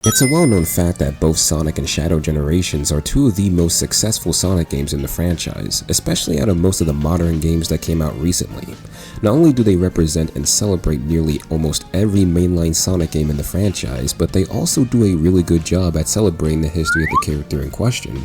It's a well-known fact that both Sonic and Shadow generations are two of the most successful Sonic games in the franchise, especially out of most of the modern games that came out recently. Not only do they represent and celebrate nearly almost every mainline Sonic game in the franchise, but they also do a really good job at celebrating the history of the character in question,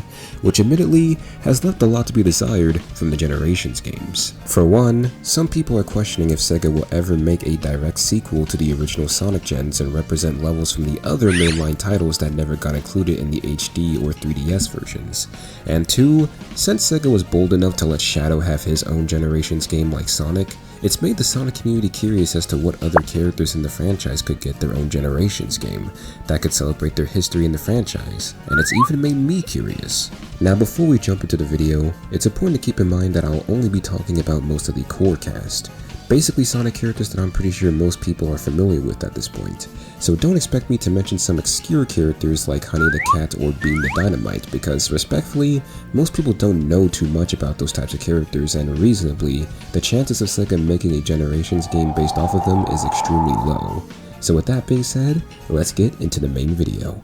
which admittedly has left a lot to be desired from the Generations games. For one, some people are questioning if Sega will ever make a direct sequel to the original Sonic gens and represent levels from the other mainline titles that never got included in the HD or 3DS versions. And two, since Sega was bold enough to let Shadow have his own Generations game like Sonic, it's made the Sonic community curious as to what other characters in the franchise could get their own Generations game that could celebrate their history in the franchise, and it's even made me curious. Now before we jump into the video, it's important to keep in mind that I'll only be talking about most of the core cast. Basically Sonic characters that I'm pretty sure most people are familiar with at this point. So don't expect me to mention some obscure characters like Honey the Cat or Beam the Dynamite, because respectfully, most people don't know too much about those types of characters, and reasonably, the chances of Sega making a Generations game based off of them is extremely low. So with that being said, let's get into the main video.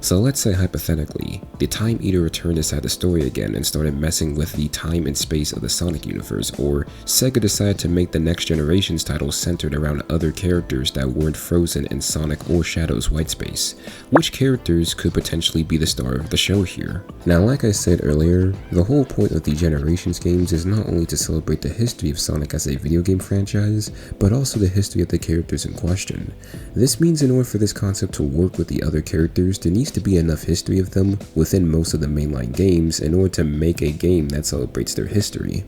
So let's say hypothetically, the Time Eater returned inside the story again and started messing with the time and space of the Sonic universe, or Sega decided to make the next Generations title centered around other characters that weren't frozen in Sonic or Shadow's white space. Which characters could potentially be the star of the show here? Now like I said earlier, the whole point of the Generations games is not only to celebrate the history of Sonic as a video game franchise, but also the history of the characters in question. This means in order for this concept to work with the other characters, there needs to be enough history of them within most of the mainline games in order to make a game that celebrates their history.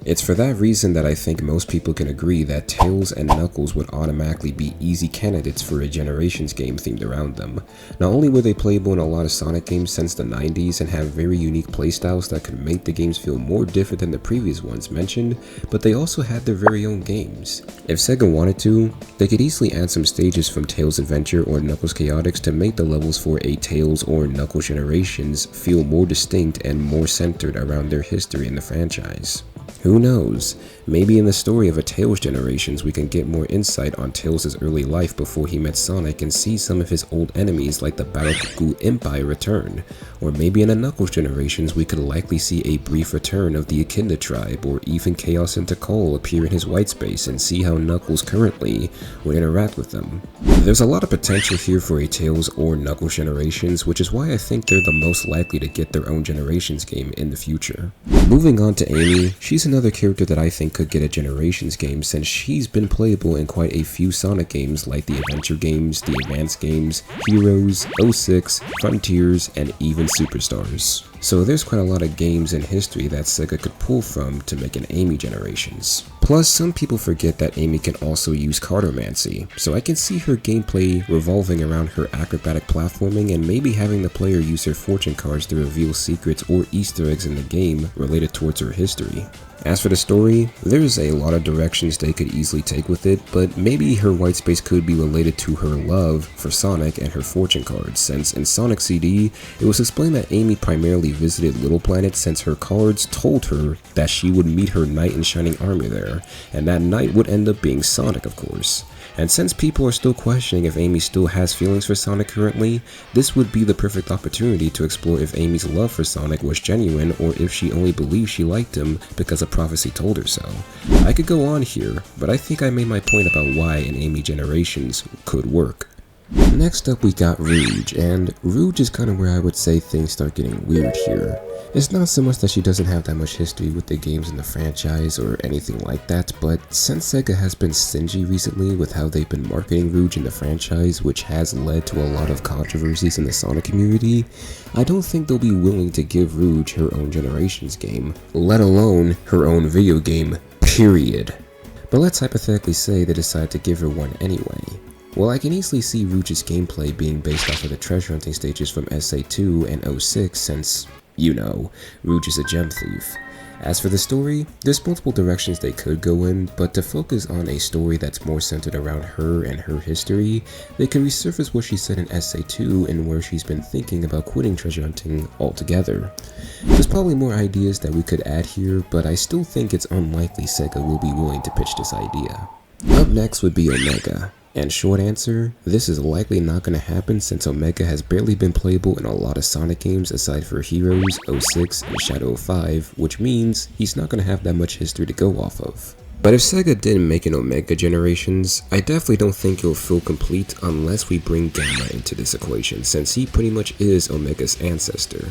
It's for that reason that I think most people can agree that Tails and Knuckles would automatically be easy candidates for a Generations game themed around them. Not only were they playable in a lot of Sonic games since the 90s and have very unique playstyles that could make the games feel more different than the previous ones mentioned, but they also had their very own games. If Sega wanted to, they could easily add some stages from Tails Adventure or Knuckles Chaotix to make the levels for a Tails or Knuckles Generations feel more distinct and more centered around their history in the franchise. Who knows, maybe in the story of a Tails Generations we can get more insight on Tails' early life before he met Sonic and see some of his old enemies like the Battle Cuckoo Empire return. Or maybe in a Knuckles Generations we could likely see a brief return of the Echidna tribe, or even Chaos and Tikal appear in his white space and see how Knuckles currently would interact with them. There's a lot of potential here for a Tails or Knuckles Generations, which is why I think they're the most likely to get their own Generations game in the future. Moving on to Amy, she's another character that I think could get a Generations game since she's been playable in quite a few Sonic games like the Adventure games, the Advanced games, Heroes, 06, Frontiers, and even Superstars. So there's quite a lot of games in history that Sega could pull from to make an Amy Generations. Plus, some people forget that Amy can also use cartomancy, so I can see her gameplay revolving around her acrobatic platforming and maybe having the player use her fortune cards to reveal secrets or Easter eggs in the game related towards her history. As for the story, there's a lot of directions they could easily take with it, but maybe her white space could be related to her love for Sonic and her fortune cards, since in Sonic CD, it was explained that Amy primarily visited Little Planet since her cards told her that she would meet her knight in shining armor there, and that knight would end up being Sonic, of course. And since people are still questioning if Amy still has feelings for Sonic currently, this would be the perfect opportunity to explore if Amy's love for Sonic was genuine or if she only believed she liked him because a prophecy told her so. I could go on here, but I think I made my point about why an Amy Generations could work. Next up we got Rouge, and Rouge is kind of where I would say things start getting weird here. It's not so much that she doesn't have that much history with the games in the franchise or anything like that, but since Sega has been stingy recently with how they've been marketing Rouge in the franchise, which has led to a lot of controversies in the Sonic community, I don't think they'll be willing to give Rouge her own Generations game, let alone her own video game, period. But let's hypothetically say they decide to give her one anyway. Well, I can easily see Rouge's gameplay being based off of the treasure hunting stages from SA2 and 06 since, you know, Rouge is a gem thief. As for the story, there's multiple directions they could go in, but to focus on a story that's more centered around her and her history, they can resurface what she said in Essay 2 and where she's been thinking about quitting treasure hunting altogether. There's probably more ideas that we could add here, but I still think it's unlikely Sega will be willing to pitch this idea. Up next would be Omega. And short answer, this is likely not going to happen since Omega has barely been playable in a lot of Sonic games aside for Heroes, 06, and Shadow 5, which means he's not going to have that much history to go off of. But if Sega didn't make an Omega Generations, I definitely don't think it'll feel complete unless we bring Gamma into this equation, since he pretty much is Omega's ancestor.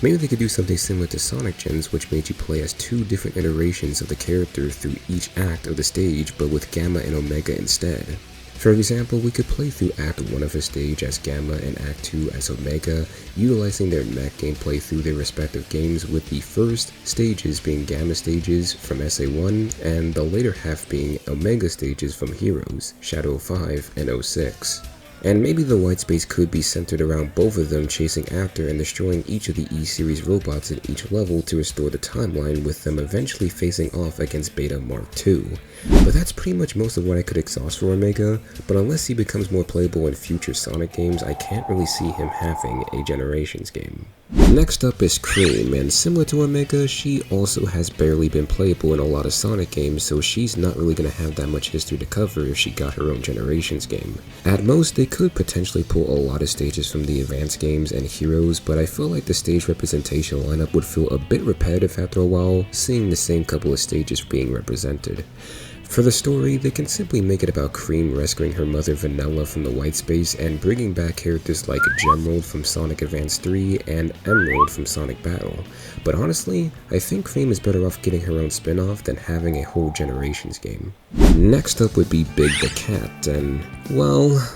Maybe they could do something similar to Sonic Gens, which made you play as two different iterations of the character through each act of the stage, but with Gamma and Omega instead. For example, we could play through Act 1 of a stage as Gamma and Act 2 as Omega, utilizing their mech gameplay through their respective games, with the first stages being Gamma stages from SA1 and the later half being Omega stages from Heroes, Shadow 5, and 06. And maybe the white space could be centered around both of them chasing after and destroying each of the E-Series robots in each level to restore the timeline, with them eventually facing off against Beta Mark II. But that's pretty much most of what I could exhaust for Omega, but unless he becomes more playable in future Sonic games, I can't really see him having a Generations game. Next up is Cream, and similar to Omega, she also has barely been playable in a lot of Sonic games, so she's not really going to have that much history to cover if she got her own Generations game. At most, they could potentially pull a lot of stages from the advanced games and Heroes, but I feel like the stage representation lineup would feel a bit repetitive after a while, seeing the same couple of stages being represented. For the story, they can simply make it about Cream rescuing her mother Vanilla from the white space and bringing back characters like Gemerald from Sonic Advance 3 and Emerald from Sonic Battle. But honestly, I think Cream is better off getting her own spin-off than having a whole Generations game. Next up would be Big the Cat, and well...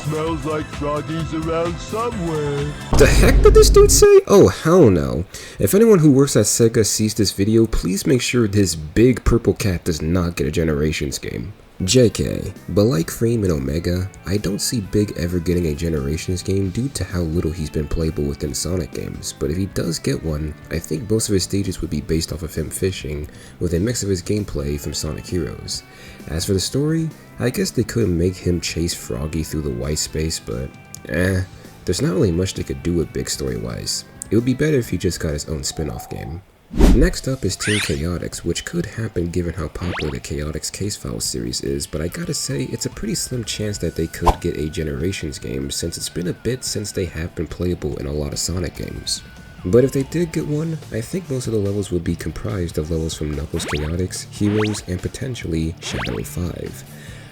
Smells like froggies around somewhere. The heck did this dude say? Oh hell no. If anyone who works at Sega sees this video, please make sure this big purple cat does not get a Generations game. JK, but like Cream and Omega, I don't see Big ever getting a Generations game due to how little he's been playable within Sonic games, but if he does get one, I think most of his stages would be based off of him fishing, with a mix of his gameplay from Sonic Heroes. As for the story, I guess they could make him chase Froggy through the white space, but there's not really much they could do with Big story-wise. It would be better if he just got his own spin-off game. Next up is Team Chaotix, which could happen given how popular the Chaotix Case Files series is, but I gotta say it's a pretty slim chance that they could get a Generations game since it's been a bit since they have been playable in a lot of Sonic games. But if they did get one, I think most of the levels would be comprised of levels from Knuckles Chaotix, Heroes, and potentially Shadow 5.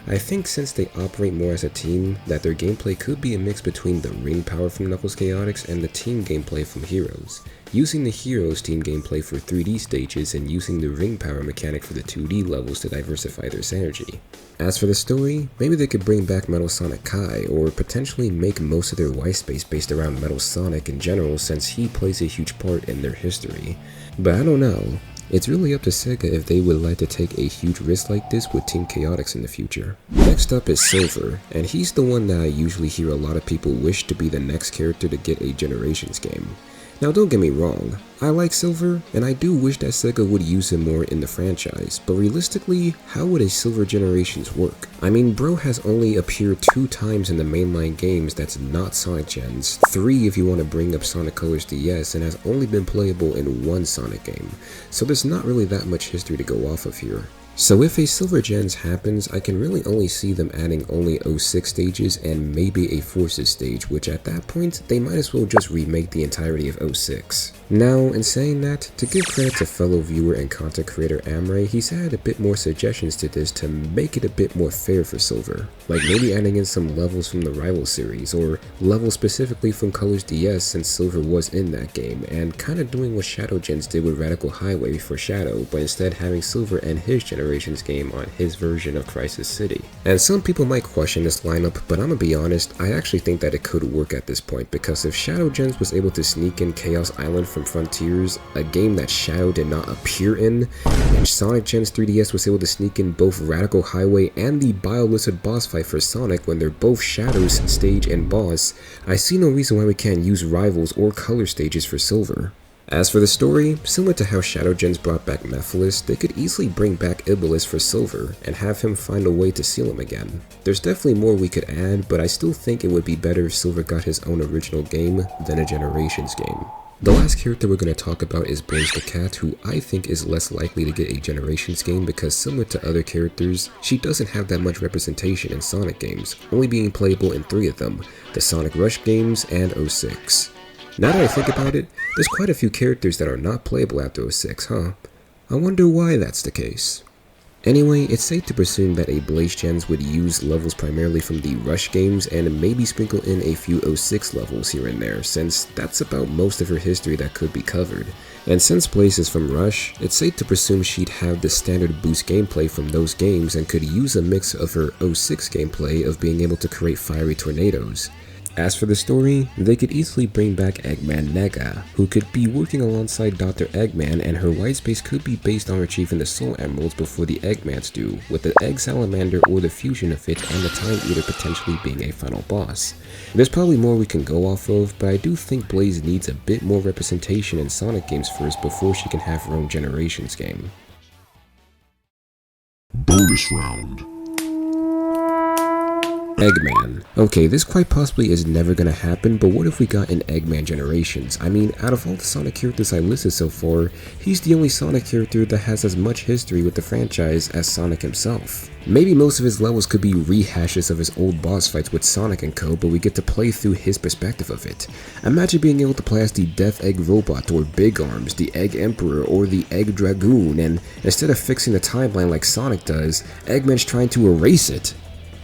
I think since they operate more as a team, that their gameplay could be a mix between the ring power from Knuckles Chaotix and the team gameplay from Heroes, using the Heroes team gameplay for 3D stages and using the ring power mechanic for the 2D levels to diversify their synergy. As for the story, maybe they could bring back Metal Sonic Kai, or potentially make most of their white space based around Metal Sonic in general since he plays a huge part in their history. But I don't know. It's really up to Sega if they would like to take a huge risk like this with Team Chaotix in the future. Next up is Silver, and he's the one that I usually hear a lot of people wish to be the next character to get a Generations game. Now don't get me wrong, I like Silver, and I do wish that Sega would use him more in the franchise, but realistically, how would a Silver Generations work? I mean, bro has only appeared 2 times in the mainline games that's not Sonic Gens, 3 if you want to bring up Sonic Colors DS, and has only been playable in 1 Sonic game, so there's not really that much history to go off of here. So if a Silver Gens happens, I can really only see them adding only 06 stages and maybe a Forces stage, which at that point, they might as well just remake the entirety of 06. Now, in saying that, to give credit to fellow viewer and content creator Amray, he's added a bit more suggestions to this to make it a bit more fair for Silver, like maybe adding in some levels from the Rival series, or levels specifically from Colors DS since Silver was in that game, and kinda doing what Shadow Gens did with Radical Highway for Shadow, but instead having Silver and his generation Generations game on his version of Crisis City. And some people might question this lineup, but I'm gonna be honest, I actually think that it could work at this point, because if Shadow Gens was able to sneak in Chaos Island from Frontiers, a game that Shadow did not appear in, and Sonic Gens 3DS was able to sneak in both Radical Highway and the Bio-Lizard boss fight for Sonic when they're both Shadow's stage and boss, I see no reason why we can't use Rivals or Color stages for Silver. As for the story, similar to how Shadow Gens brought back Mephiles, they could easily bring back Iblis for Silver and have him find a way to seal him again. There's definitely more we could add, but I still think it would be better if Silver got his own original game than a Generations game. The last character we're going to talk about is Blaze the Cat, who I think is less likely to get a Generations game because similar to other characters, she doesn't have that much representation in Sonic games, only being playable in 3 of them, the Sonic Rush games and 06. Now that I think about it, there's quite a few characters that are not playable after 06, huh? I wonder why that's the case. Anyway, it's safe to presume that a Blaze Gens would use levels primarily from the Rush games and maybe sprinkle in a few 06 levels here and there, since that's about most of her history that could be covered. And since Blaze is from Rush, it's safe to presume she'd have the standard boost gameplay from those games and could use a mix of her 06 gameplay of being able to create fiery tornadoes. As for the story, they could easily bring back Eggman Nega, who could be working alongside Dr. Eggman, and her white space could be based on retrieving the Soul Emeralds before the Eggmans do, with the Egg Salamander or the fusion of it and the Time Eater potentially being a final boss. There's probably more we can go off of, but I do think Blaze needs a bit more representation in Sonic games first before she can have her own Generations game. Bonus round. Eggman. Okay, this quite possibly is never gonna happen, but what if we got an Eggman Generations? I mean, out of all the Sonic characters I listed so far, he's the only Sonic character that has as much history with the franchise as Sonic himself. Maybe most of his levels could be rehashes of his old boss fights with Sonic and co, but we get to play through his perspective of it. Imagine being able to play as the Death Egg Robot, or Big Arms, the Egg Emperor, or the Egg Dragoon, and instead of fixing the timeline like Sonic does, Eggman's trying to erase it.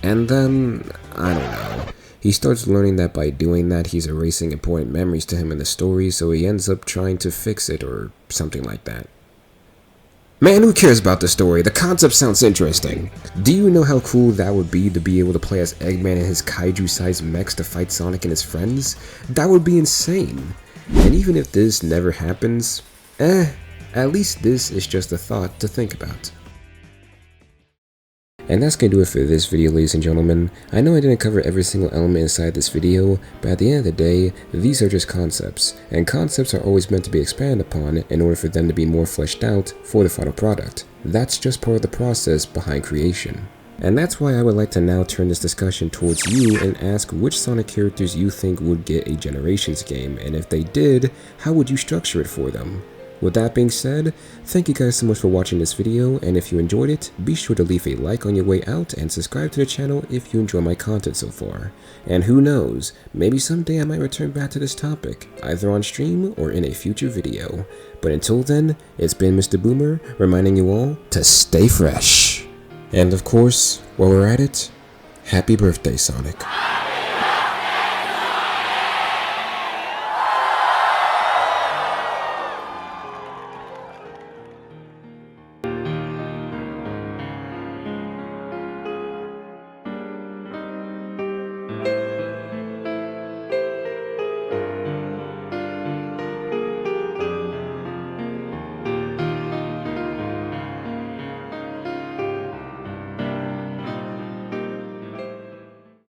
And then, I don't know, he starts learning that by doing that he's erasing important memories to him in the story, so he ends up trying to fix it or something like that. Man, who cares about the story? The concept sounds interesting. Do you know how cool that would be to be able to play as Eggman and his kaiju-sized mechs to fight Sonic and his friends? That would be insane. And even if this never happens, at least this is just a thought to think about. And that's gonna do it for this video, ladies and gentlemen. I know I didn't cover every single element inside this video, but at the end of the day, these are just concepts, and concepts are always meant to be expanded upon in order for them to be more fleshed out for the final product. That's just part of the process behind creation. And that's why I would like to now turn this discussion towards you and ask which Sonic characters you think would get a Generations game, and if they did, how would you structure it for them? With that being said, thank you guys so much for watching this video, and if you enjoyed it, be sure to leave a like on your way out and subscribe to the channel if you enjoy my content so far. And who knows, maybe someday I might return back to this topic, either on stream or in a future video. But until then, it's been Mr. Boomer, reminding you all to stay fresh. And of course, while we're at it, happy birthday, Sonic.